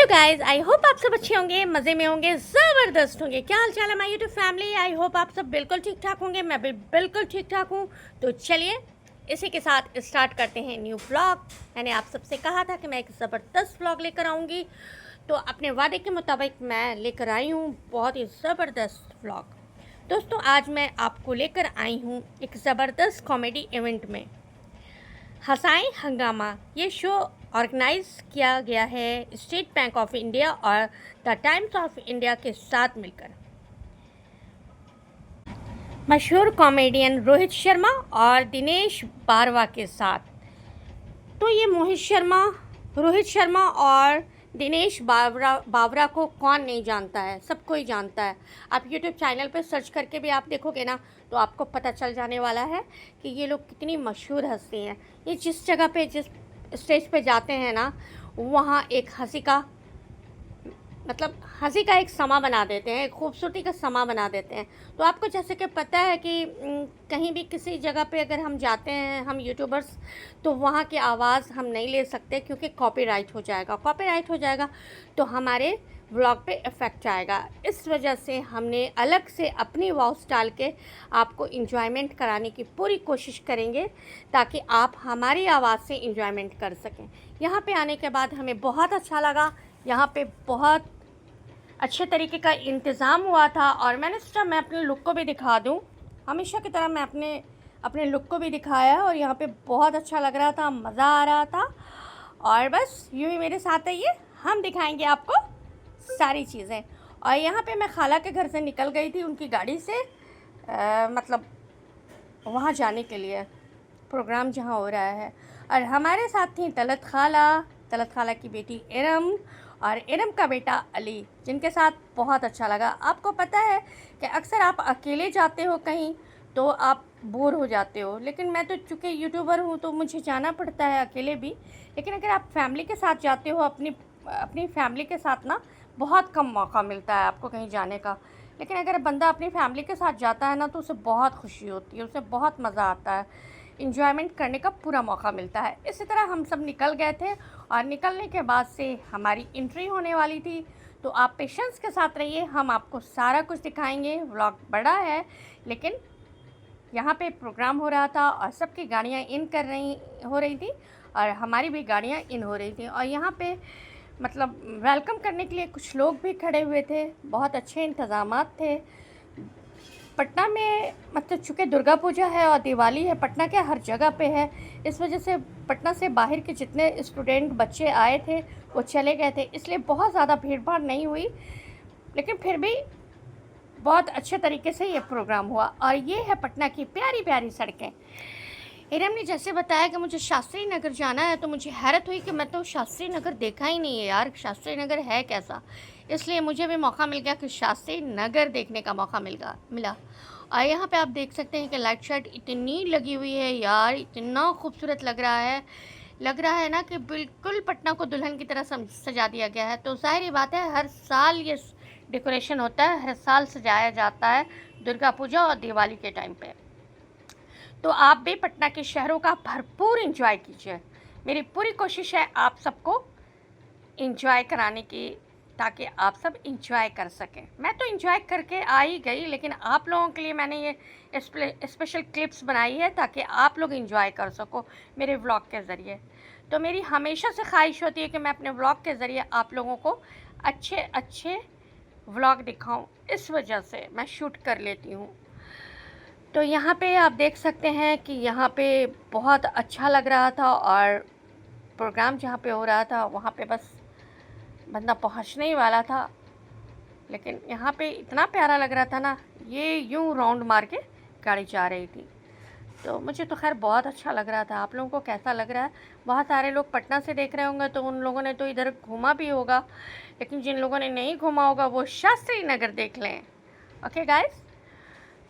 Hello guys, I hope आप सब अच्छे होंगे, मज़े में होंगे, ज़बरदस्त होंगे। क्या हाल चाल है my YouTube family. I hope आप सब बिल्कुल ठीक ठाक होंगे। मैं भी बिल्कुल ठीक ठाक हूँ। तो चलिए इसी के साथ स्टार्ट करते हैं न्यू व्लॉग। मैंने आप सबसे कहा था कि मैं एक ज़बरदस्त व्लॉग लेकर आऊँगी, तो अपने वादे के मुताबिक मैं लेकर आई हूँ बहुत ही ज़बरदस्त व्लॉग। दोस्तों, आज मैं आपको लेकर आई हूँ एक ज़बरदस्त कॉमेडी इवेंट में। हंसाएं हंगामा ये शो ऑर्गेनाइज किया गया है स्टेट बैंक ऑफ इंडिया और द टाइम्स ऑफ इंडिया के साथ मिलकर। मशहूर कॉमेडियन रोहित शर्मा और दिनेश बारवा के साथ। तो ये रोहित शर्मा और दिनेश बावरा को कौन नहीं जानता है, सबको ही जानता है। आप यूट्यूब चैनल पर सर्च करके भी आप देखोगे ना, तो आपको पता चल जाने वाला है कि ये लोग कितनी मशहूर हस्ती हैं। ये जिस जगह पे, जिस स्टेज पे जाते हैं ना, वहाँ एक हंसी का एक समा बना देते हैं, एक खूबसूरती का समा बना देते हैं। तो आपको जैसे कि पता है कि कहीं भी किसी जगह पे अगर हम जाते हैं, हम यूट्यूबर्स, तो वहाँ की आवाज़ हम नहीं ले सकते क्योंकि कॉपीराइट हो जाएगा तो हमारे व्लॉग पे इफ़ेक्ट आएगा। इस वजह से हमने अलग से अपनी वॉइस डाल के आपको इन्जॉयमेंट कराने की पूरी कोशिश करेंगे, ताकि आप हमारी आवाज़ से इन्जॉयमेंट कर सकें। यहाँ पे आने के बाद हमें बहुत अच्छा लगा। यहाँ पे बहुत अच्छे तरीके का इंतज़ाम हुआ था और मैंने सोचा मैं अपने लुक को भी दिखा दूँ। हमेशा की तरह मैं अपने लुक को भी दिखाया और यहाँ पे बहुत अच्छा लग रहा था, मज़ा आ रहा था। और बस यूँ ही मेरे साथ आइए, हम दिखाएंगे आपको सारी चीज़ें। और यहाँ पे मैं खाला के घर से निकल गई थी उनकी गाड़ी से, मतलब वहाँ जाने के लिए, प्रोग्राम जहाँ हो रहा है। और हमारे साथ थी तलत खाला की बेटी इरम और इरम का बेटा अली, जिनके साथ बहुत अच्छा लगा। आपको पता है कि अक्सर आप अकेले जाते हो कहीं तो आप बोर हो जाते हो, लेकिन मैं तो चूँकि यूट्यूबर हूँ तो मुझे जाना पड़ता है अकेले भी। लेकिन अगर आप फैमिली के साथ जाते हो, अपनी फैमिली के साथ ना, बहुत कम मौका मिलता है आपको कहीं जाने का। लेकिन अगर बंदा अपनी फैमिली के साथ जाता है ना, तो उसे बहुत खुशी होती है, उसे बहुत मज़ा आता है, इंजॉयमेंट करने का पूरा मौका मिलता है। इसी तरह हम सब निकल गए थे और निकलने के बाद से हमारी एंट्री होने वाली थी। तो आप पेशेंस के साथ रहिए, हम आपको सारा कुछ दिखाएंगे। व्लॉग बड़ा है, लेकिन यहाँ पे प्रोग्राम हो रहा था और सबकी गाड़ियाँ इन हो रही थी और हमारी भी गाड़ियाँ इन हो रही थी। और यहाँ पे वेलकम करने के लिए कुछ लोग भी खड़े हुए थे। बहुत अच्छे इंतज़ामात थे। पटना में चूँकि दुर्गा पूजा है और दिवाली है, पटना के हर जगह पे है, इस वजह से पटना से बाहर के जितने स्टूडेंट बच्चे आए थे वो चले गए थे, इसलिए बहुत ज़्यादा भीड़ भाड़ नहीं हुई। लेकिन फिर भी बहुत अच्छे तरीके से ये प्रोग्राम हुआ। और ये है पटना की प्यारी प्यारी सड़कें। इरम ने जैसे बताया कि मुझे शास्त्री नगर जाना है, तो मुझे हैरत हुई कि मैं तो शास्त्री नगर देखा ही नहीं है यार, शास्त्री नगर है कैसा। इसलिए मुझे भी मौका मिल गया कि शास्त्री नगर देखने का मौका मिला। और यहाँ पे आप देख सकते हैं कि लाइट शाइट इतनी लगी हुई है यार, इतना खूबसूरत लग रहा है ना कि बिल्कुल पटना को दुल्हन की तरह सजा दिया गया है। तो ज़ाहिर बात है, हर साल ये डेकोरेशन होता है, हर साल सजाया जाता है दुर्गा पूजा और दिवाली के टाइम पे। तो आप भी पटना के शहरों का भरपूर एंजॉय कीजिए। मेरी पूरी कोशिश है आप सबको एंजॉय कराने की, ताकि आप सब एंजॉय कर सकें। मैं तो एंजॉय करके आ ही गई, लेकिन आप लोगों के लिए मैंने ये स्पेशल क्लिप्स बनाई है ताकि आप लोग एंजॉय कर सको मेरे व्लॉग के ज़रिए। तो मेरी हमेशा से ख्वाहिश होती है कि मैं अपने व्लॉग के ज़रिए आप लोगों को अच्छे अच्छे व्लॉग दिखाऊं, इस वजह से मैं शूट कर लेती हूँ। तो यहाँ पे आप देख सकते हैं कि यहाँ पे बहुत अच्छा लग रहा था और प्रोग्राम जहाँ पे हो रहा था वहाँ पे बस बंदा पहुँचने ही वाला था। लेकिन यहाँ पे इतना प्यारा लग रहा था ना, ये यूँ राउंड मार के गाड़ी जा रही थी। तो मुझे तो खैर बहुत अच्छा लग रहा था। आप लोगों को कैसा लग रहा है? बहुत सारे लोग पटना से देख रहे होंगे तो उन लोगों ने तो इधर घूमा भी होगा, लेकिन जिन लोगों ने नहीं घूमा होगा वो शास्त्री नगर देख लें। ओके गाइस,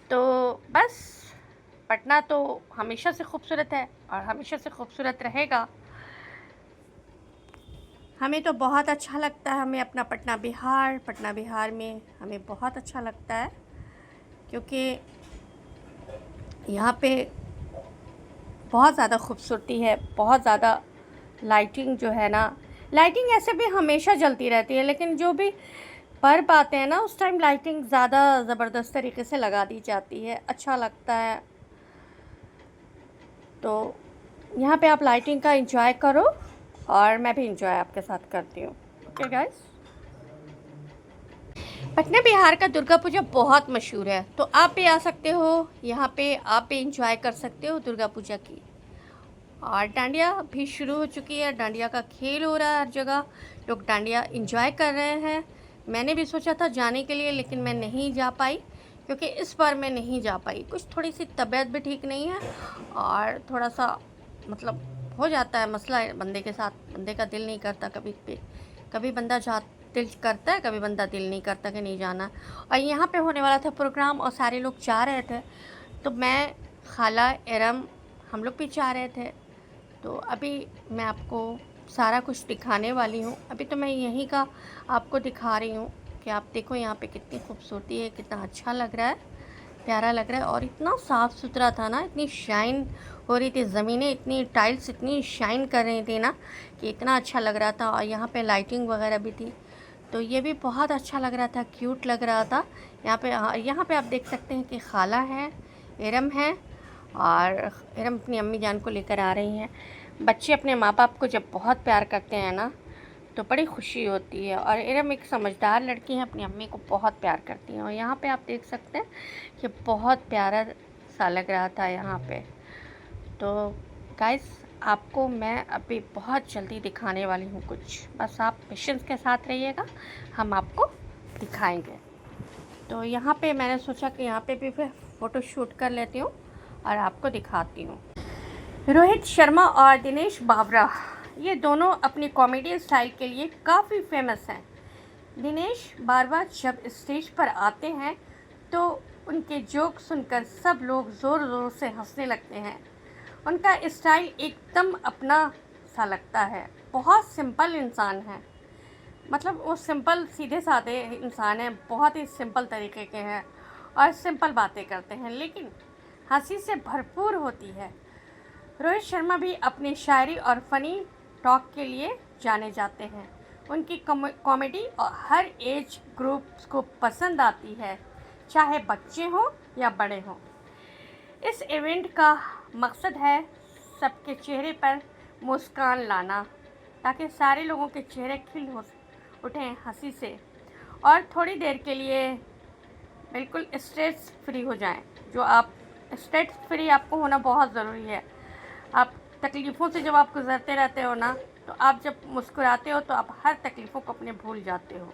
तो बस पटना तो हमेशा से खूबसूरत है और हमेशा से खूबसूरत रहेगा। हमें तो बहुत अच्छा लगता है, हमें अपना पटना बिहार में हमें बहुत अच्छा लगता है, क्योंकि यहाँ पे बहुत ज़्यादा खूबसूरती है, बहुत ज़्यादा लाइटिंग जो है ना, लाइटिंग ऐसे भी हमेशा जलती रहती है, लेकिन जो भी पर्व आते हैं ना उस टाइम लाइटिंग ज़्यादा ज़बरदस्त तरीके से लगा दी जाती है, अच्छा लगता है। तो यहाँ पे आप लाइटिंग का एंजॉय करो और मैं भी एंजॉय आपके साथ करती हूँ। Okay guys. पटना बिहार का दुर्गा पूजा बहुत मशहूर है, तो आप भी आ सकते हो यहाँ पे, आप भी एंजॉय कर सकते हो दुर्गा पूजा की। और डांडिया भी शुरू हो चुकी है, डांडिया का खेल हो रहा है हर जगह, लोग डांडिया एंजॉय कर रहे हैं। मैंने भी सोचा था जाने के लिए, लेकिन मैं नहीं जा पाई, क्योंकि इस बार मैं नहीं जा पाई। कुछ थोड़ी सी तबीयत भी ठीक नहीं है और थोड़ा सा मतलब हो जाता है मसला है बंदे के साथ, बंदे का दिल नहीं करता कभी भी, कभी बंदा दिल करता है, कभी बंदा दिल नहीं करता कि नहीं जाना। और यहाँ पे होने वाला था प्रोग्राम और सारे लोग जा रहे थे, तो मैं, खाला, इरम, हम लोग भी जा रहे थे। तो अभी मैं आपको सारा कुछ दिखाने वाली हूँ। अभी तो मैं यहीं का आपको दिखा रही हूँ कि आप देखो यहाँ पे कितनी खूबसूरती है, कितना अच्छा लग रहा है, प्यारा लग रहा है। और इतना साफ़ सुथरा था ना, इतनी शाइन हो रही थी ज़मीनें, इतनी टाइल्स इतनी शाइन कर रही थी ना कि इतना अच्छा लग रहा था। और यहाँ पे लाइटिंग वगैरह भी थी, तो ये भी बहुत अच्छा लग रहा था, क्यूट लग रहा था। यहाँ पे आप देख सकते हैं कि खाला है, इरम है, और इरम अपनी अम्मी जान को लेकर आ रही हैं। बच्चे अपने माँ बाप को जब बहुत प्यार करते हैं ना तो बड़ी खुशी होती है। और इरम एक समझदार लड़की है, अपनी अम्मी को बहुत प्यार करती हैं। और यहाँ पे आप देख सकते हैं कि बहुत प्यारा सा लग रहा था यहाँ पे। तो गाइस, आपको मैं अभी बहुत जल्दी दिखाने वाली हूँ कुछ, बस आप पेशेंस के साथ रहिएगा, हम आपको दिखाएंगे। तो यहाँ पे मैंने सोचा कि यहाँ पे भी फिर फ़ोटो शूट कर लेती हूँ और आपको दिखाती हूँ। रोहित शर्मा और दिनेश बावरा, ये दोनों अपनी कॉमेडी स्टाइल के लिए काफ़ी फेमस हैं। दिनेश बार बार जब स्टेज पर आते हैं तो उनके जोक सुनकर सब लोग ज़ोर ज़ोर से हंसने लगते हैं। उनका स्टाइल एकदम अपना सा लगता है, बहुत सिंपल इंसान है, मतलब वो सिंपल सीधे साधे इंसान हैं, बहुत ही सिंपल तरीके के हैं और सिंपल बातें करते हैं, लेकिन हंसी से भरपूर होती है। रोहित शर्मा भी अपनी शायरी और फ़नी टॉक के लिए जाने जाते हैं। उनकी कॉमेडी और हर एज ग्रुप्स को पसंद आती है, चाहे बच्चे हों या बड़े हों। इस इवेंट का मकसद है सबके चेहरे पर मुस्कान लाना, ताकि सारे लोगों के चेहरे खिल उठें हंसी से और थोड़ी देर के लिए बिल्कुल स्ट्रेस फ्री हो जाएं। जो आप स्ट्रेस फ्री आपको होना बहुत ज़रूरी है। आप तकलीफ़ों से जब आप गुज़रते रहते हो ना, तो आप जब मुस्कुराते हो तो आप हर तकलीफ़ों को अपने भूल जाते हो।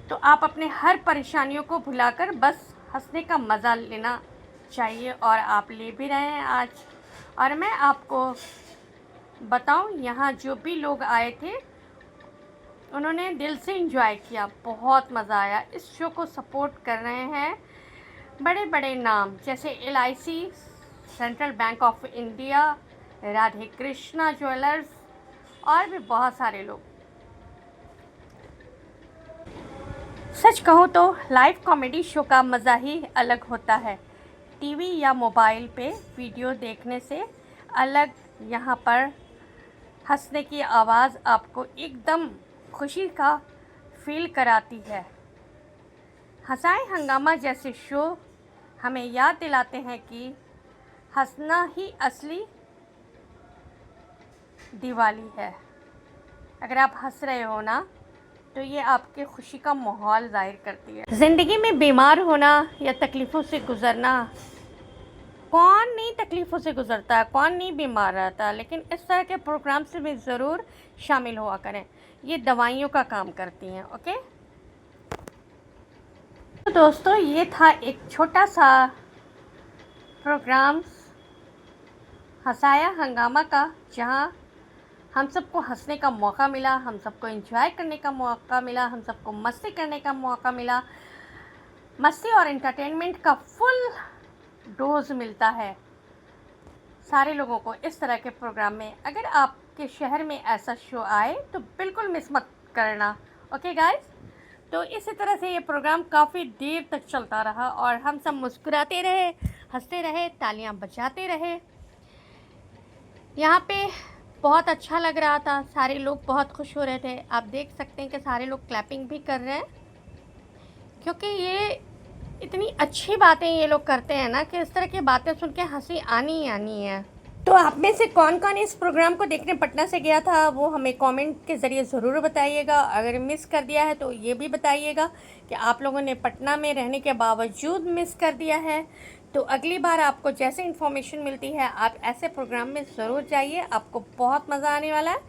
तो आप अपने हर परेशानियों को भुलाकर बस हंसने का मज़ा लेना चाहिए, और आप ले भी रहे हैं आज। और मैं आपको बताऊं, यहाँ जो भी लोग आए थे उन्होंने दिल से एंजॉय किया, बहुत मज़ा आया। इस शो को सपोर्ट कर रहे हैं बड़े बड़े नाम, जैसे LIC, central bank of India, Radhe Krishna jewellers और भी बहुत सारे लोग। सच कहूँ तो लाइव कॉमेडी शो का मज़ा ही अलग होता है। टीवी या मोबाइल पे वीडियो देखने से अलग, यहाँ पर हंसने की आवाज़ आपको एकदम खुशी का फील कराती है। हंसाए हंगामा जैसे शो हमें याद दिलाते हैं कि हंसना ही असली दिवाली है। अगर आप हंस रहे हो ना, तो ये आपके खुशी का माहौल जाहिर करती है। ज़िंदगी में बीमार होना या तकलीफ़ों से गुज़रना, कौन नहीं तकलीफ़ों से गुज़रता है, कौन नहीं बीमार रहता, लेकिन इस तरह के प्रोग्राम से भी ज़रूर शामिल हुआ करें, ये दवाइयों का काम करती हैं। ओके तो दोस्तों, ये था एक छोटा सा प्रोग्राम हंसाया हंगामा का, जहाँ हम सबको हंसने का मौका मिला, हम सबको एंजॉय करने का मौका मिला, हम सबको मस्ती करने का मौका मिला। मस्ती और एंटरटेनमेंट का फुल डोज मिलता है सारे लोगों को इस तरह के प्रोग्राम में। अगर आपके शहर में ऐसा शो आए तो बिल्कुल मिस मत करना। ओके गाइस, तो इसी तरह से ये प्रोग्राम काफ़ी देर तक चलता रहा और हम सब मुस्कुराते रहे, हंसते रहे, तालियां बजाते रहे। यहाँ पे बहुत अच्छा लग रहा था, सारे लोग बहुत खुश हो रहे थे। आप देख सकते हैं कि सारे लोग क्लैपिंग भी कर रहे हैं, क्योंकि ये इतनी अच्छी बातें ये लोग करते हैं ना कि इस तरह की बातें सुन के हंसी आनी ही आनी है। तो आप में से कौन कौन इस प्रोग्राम को देखने पटना से गया था, वो हमें कमेंट के ज़रिए ज़रूर बताइएगा। अगर मिस कर दिया है तो ये भी बताइएगा कि आप लोगों ने पटना में रहने के बावजूद मिस कर दिया है। तो अगली बार आपको जैसे इन्फॉर्मेशन मिलती है आप ऐसे प्रोग्राम में ज़रूर जाइए, आपको बहुत मज़ा आने वाला है,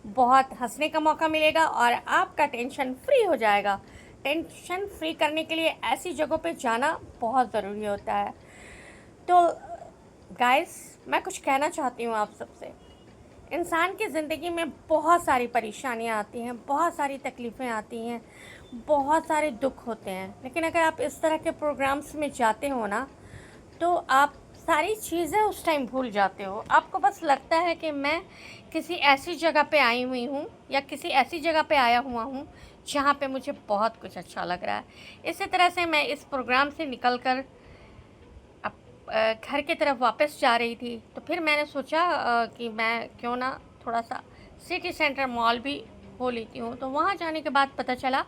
बहुत हंसने का मौका मिलेगा और आपका टेंशन फ्री हो जाएगा। टेंशन फ्री करने के लिए ऐसी जगहों पे जाना बहुत ज़रूरी होता है। तो गाइस, मैं कुछ कहना चाहती हूँ आप सबसे। इंसान की ज़िंदगी में बहुत सारी परेशानियाँ आती हैं, बहुत सारी तकलीफ़ें आती हैं, बहुत सारे दुख होते हैं, लेकिन अगर आप इस तरह के प्रोग्राम्स में जाते हो ना, तो आप सारी चीज़ें उस टाइम भूल जाते हो। आपको बस लगता है कि मैं किसी ऐसी जगह पे आई हुई हूँ या किसी ऐसी जगह पे आया हुआ हूँ जहाँ पे मुझे बहुत कुछ अच्छा लग रहा है। इसी तरह से मैं इस प्रोग्राम से निकल कर घर की तरफ वापस जा रही थी, तो फिर मैंने सोचा कि मैं क्यों ना थोड़ा सा सिटी सेंटर मॉल भी हो लेती हूँ। तो वहाँ जाने के बाद पता चला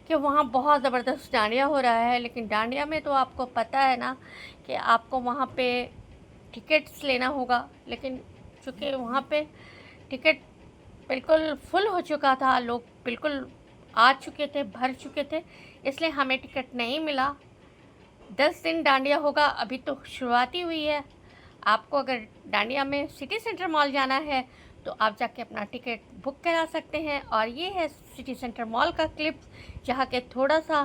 कि वहाँ बहुत ज़बरदस्त डांडिया हो रहा है, लेकिन डांडिया में तो आपको पता है ना कि आपको वहाँ पे टिकट्स लेना होगा, लेकिन चूँकि वहाँ पे टिकट बिल्कुल फुल हो चुका था, लोग बिल्कुल आ चुके थे, भर चुके थे, इसलिए हमें टिकट नहीं मिला। 10 दिन डांडिया होगा, अभी तो शुरुआत ही हुई है। आपको अगर डांडिया में सिटी सेंटर मॉल जाना है तो आप जाके अपना टिकट बुक करा सकते हैं। और ये है सिटी सेंटर मॉल का क्लिप, जहाँ के थोड़ा सा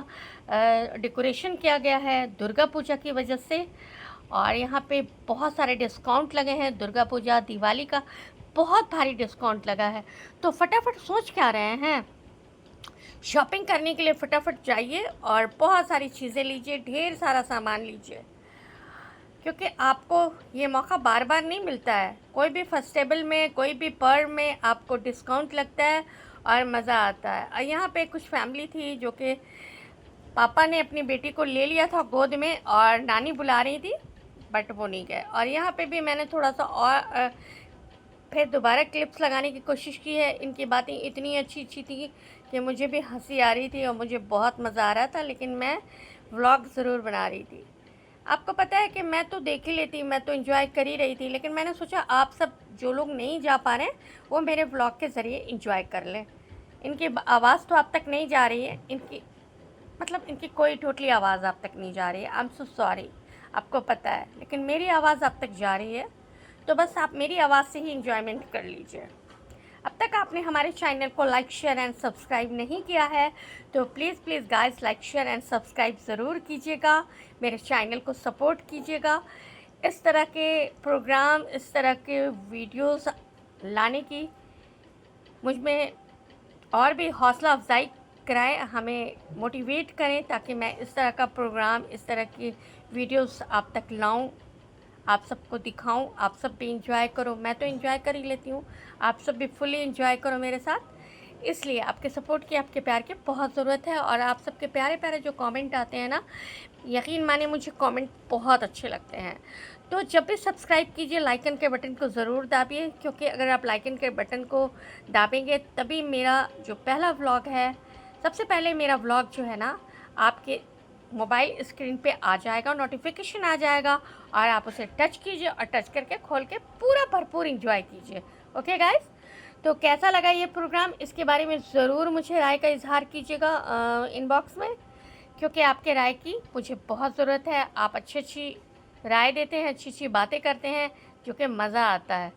डेकोरेशन किया गया है दुर्गा पूजा की वजह से, और यहाँ पे बहुत सारे डिस्काउंट लगे हैं। दुर्गा पूजा दिवाली का बहुत भारी डिस्काउंट लगा है। तो फटाफट सोच क्या रहे हैं, शॉपिंग करने के लिए फटाफट जाइए और बहुत सारी चीज़ें लीजिए, ढेर सारा सामान लीजिए, क्योंकि आपको ये मौका बार बार नहीं मिलता है। कोई भी फेस्टिवल में, कोई भी पर्व में आपको डिस्काउंट लगता है और मज़ा आता है। और यहाँ पे कुछ फैमिली थी जो कि पापा ने अपनी बेटी को ले लिया था गोद में और नानी बुला रही थी, बट वो नहीं गए। और यहाँ पे भी मैंने थोड़ा सा और फिर दोबारा क्लिप्स लगाने की कोशिश की है। इनकी बातें इतनी अच्छी अच्छी थी कि मुझे भी हंसी आ रही थी और मुझे बहुत मज़ा आ रहा था, लेकिन मैं व्लॉग ज़रूर बना रही थी। आपको पता है कि मैं तो देख ही लेती, मैं तो एंजॉय कर ही रही थी, लेकिन मैंने सोचा आप सब जो लोग नहीं जा पा रहे हैं वो मेरे व्लॉग के ज़रिए एंजॉय कर लें। इनकी आवाज़ तो आप तक नहीं जा रही है, इनकी कोई टोटली आवाज़ आप तक नहीं जा रही है। आई एम सो सॉरी, आपको पता है, लेकिन मेरी आवाज़ आप तक जा रही है, तो बस आप मेरी आवाज़ से ही इंजॉयमेंट कर लीजिए। अब तक आपने हमारे चैनल को लाइक शेयर एंड सब्सक्राइब नहीं किया है तो please guys like share and subscribe ज़रूर कीजिएगा, मेरे चैनल को सपोर्ट कीजिएगा। इस तरह के प्रोग्राम, इस तरह के वीडियोस लाने की मुझ में और भी हौसला अफजाई कराएं, हमें मोटिवेट करें, ताकि मैं इस तरह का प्रोग्राम, इस तरह की वीडियोस आप तक लाऊं, आप सबको दिखाऊं, आप सब भी इंजॉय करो। मैं तो इंजॉय कर ही लेती हूँ, आप सब भी फुली इंजॉय करो मेरे साथ। इसलिए आपके सपोर्ट की, आपके प्यार की बहुत ज़रूरत है। और आप सबके प्यारे प्यारे जो कमेंट आते हैं ना, यकीन माने मुझे कमेंट बहुत अच्छे लगते हैं। तो जब भी सब्सक्राइब कीजिए, लाइकन के बटन को ज़रूर दाबिए, क्योंकि अगर आप लाइकन के बटन को दाबेंगे तभी मेरा जो पहला व्लॉग है, सबसे पहले मेरा व्लॉग जो है ना आपके मोबाइल स्क्रीन पे आ जाएगा, नोटिफिकेशन आ जाएगा, और आप उसे टच कीजिए और टच करके खोल के पूरा भरपूर इंजॉय कीजिए। ओके गाइस, तो कैसा लगा ये प्रोग्राम, इसके बारे में ज़रूर मुझे राय का इजहार कीजिएगा इनबॉक्स में, क्योंकि आपके राय की मुझे बहुत ज़रूरत है। आप अच्छी अच्छी राय देते हैं, अच्छी अच्छी बातें करते हैं, जो कि मज़ा आता है,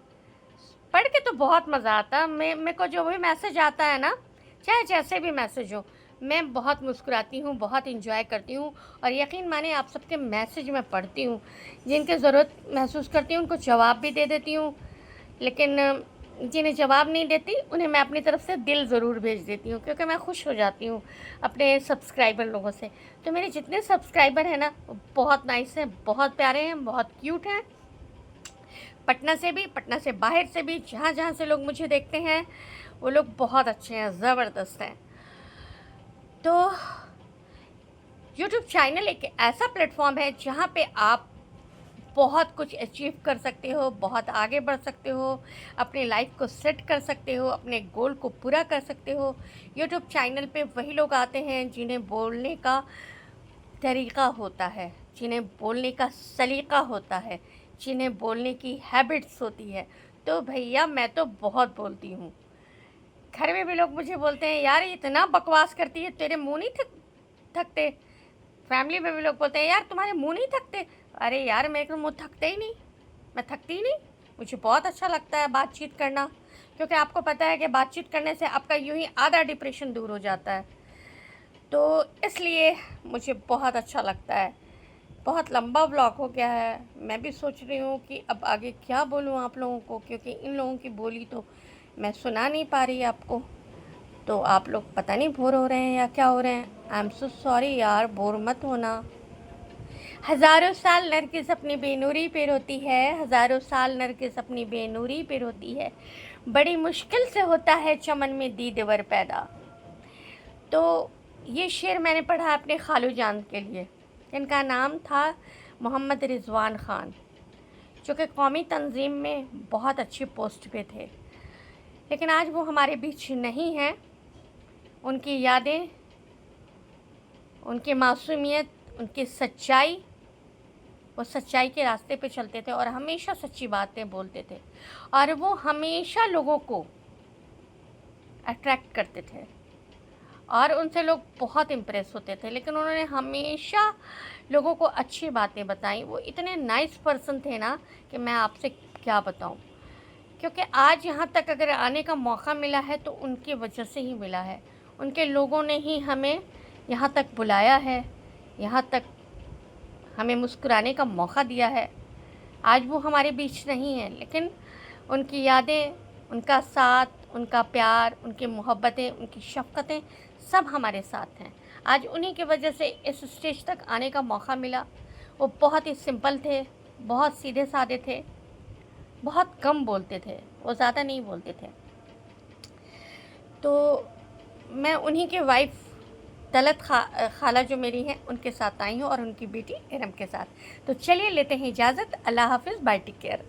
पढ़ के तो बहुत मज़ा आता है। मेरे को जो भी मैसेज आता है ना, चाहे जैसे भी मैसेज हो, मैं बहुत मुस्कुराती हूँ, बहुत इंजॉय करती हूँ। और यकीन माने आप सबके मैसेज मैं पढ़ती हूँ, जिनके ज़रूरत महसूस करती हूँ उनको जवाब भी दे देती हूँ, लेकिन जिन्हें जवाब नहीं देती उन्हें मैं अपनी तरफ से दिल ज़रूर भेज देती हूँ, क्योंकि मैं खुश हो जाती हूँ अपने सब्सक्राइबर लोगों से। तो मेरे जितने सब्सक्राइबर हैं ना, वो बहुत नाइस हैं, बहुत प्यारे हैं, बहुत क्यूट हैं। पटना से भी, पटना से बाहर से भी, जहाँ जहाँ से लोग मुझे देखते हैं वो लोग बहुत अच्छे हैं, ज़बरदस्त हैं। तो YouTube चैनल एक ऐसा प्लेटफॉर्म है जहाँ पे आप बहुत कुछ अचीव कर सकते हो, बहुत आगे बढ़ सकते हो, अपनी लाइफ को सेट कर सकते हो, अपने गोल को पूरा कर सकते हो। यूट्यूब चैनल पे वही लोग आते हैं जिन्हें बोलने का तरीक़ा होता है, जिन्हें बोलने का सलीक़ा होता है, जिन्हें बोलने की हैबिट्स होती है। तो भैया मैं तो बहुत बोलती हूँ। घर में भी लोग मुझे बोलते हैं, यार इतना बकवास करती है, तेरे मुँह नहीं थकते। फैमिली में भी लोग बोलते हैं, यार तुम्हारे मुँह नहीं थकते। अरे यार मेरे को मुँह थकते ही नहीं, मैं थकती ही नहीं। मुझे बहुत अच्छा लगता है बातचीत करना, क्योंकि आपको पता है कि बातचीत करने से आपका यूं ही आधा डिप्रेशन दूर हो जाता है। तो इसलिए मुझे बहुत अच्छा लगता है। बहुत लंबा व्लॉग हो गया है, मैं भी सोच रही हूँ कि अब आगे क्या बोलूँ आप लोगों को, क्योंकि इन लोगों की बोली तो मैं सुना नहीं पा रही आपको। तो आप लोग पता नहीं बोर हो रहे हैं या क्या हो रहे हैं। आई एम सो सॉरी यार, बोर मत होना। हज़ारों साल नरगिस अपनी बेनूरी पे रोती है, हज़ारों साल नरगिस अपनी बेनूरी पे रोती है, बड़ी मुश्किल से होता है चमन में दीदवर पैदा। तो ये शेर मैंने पढ़ा अपने खालू जान के लिए, इनका नाम था मोहम्मद रिजवान ख़ान, जो कि कौमी तंजीम में बहुत अच्छी पोस्ट पे थे, लेकिन आज वो हमारे बीच नहीं हैं। उनकी यादें, उनकी मासूमियत, उनकी सच्चाई, वो सच्चाई के रास्ते पे चलते थे और हमेशा सच्ची बातें बोलते थे, और वो हमेशा लोगों को अट्रैक्ट करते थे और उनसे लोग बहुत इम्प्रेस होते थे। लेकिन उन्होंने हमेशा लोगों को अच्छी बातें बताई। वो इतने नाइस पर्सन थे ना कि मैं आपसे क्या बताऊं। क्योंकि आज यहाँ तक अगर आने का मौका मिला है तो उनकी वजह से ही मिला है। उनके लोगों ने ही हमें यहाँ तक बुलाया है, यहाँ तक हमें मुस्कुराने का मौका दिया है। आज वो हमारे बीच नहीं है, लेकिन उनकी यादें, उनका साथ, उनका प्यार, उनकी मोहब्बतें, उनकी शफ़क़तें सब हमारे साथ हैं। आज उन्हीं की वजह से इस स्टेज तक आने का मौका मिला। वो बहुत ही सिंपल थे, बहुत सीधे साधे थे, बहुत कम बोलते थे, वो ज़्यादा नहीं बोलते थे। तो मैं उन्हीं के वाइफ तलत खाला जो मेरी हैं उनके साथ आई हूँ और उनकी बेटी इरम के साथ। तो चलिए लेते हैं इजाज़त। अल्लाह हाफ़िज़, बाय, टेक केयर।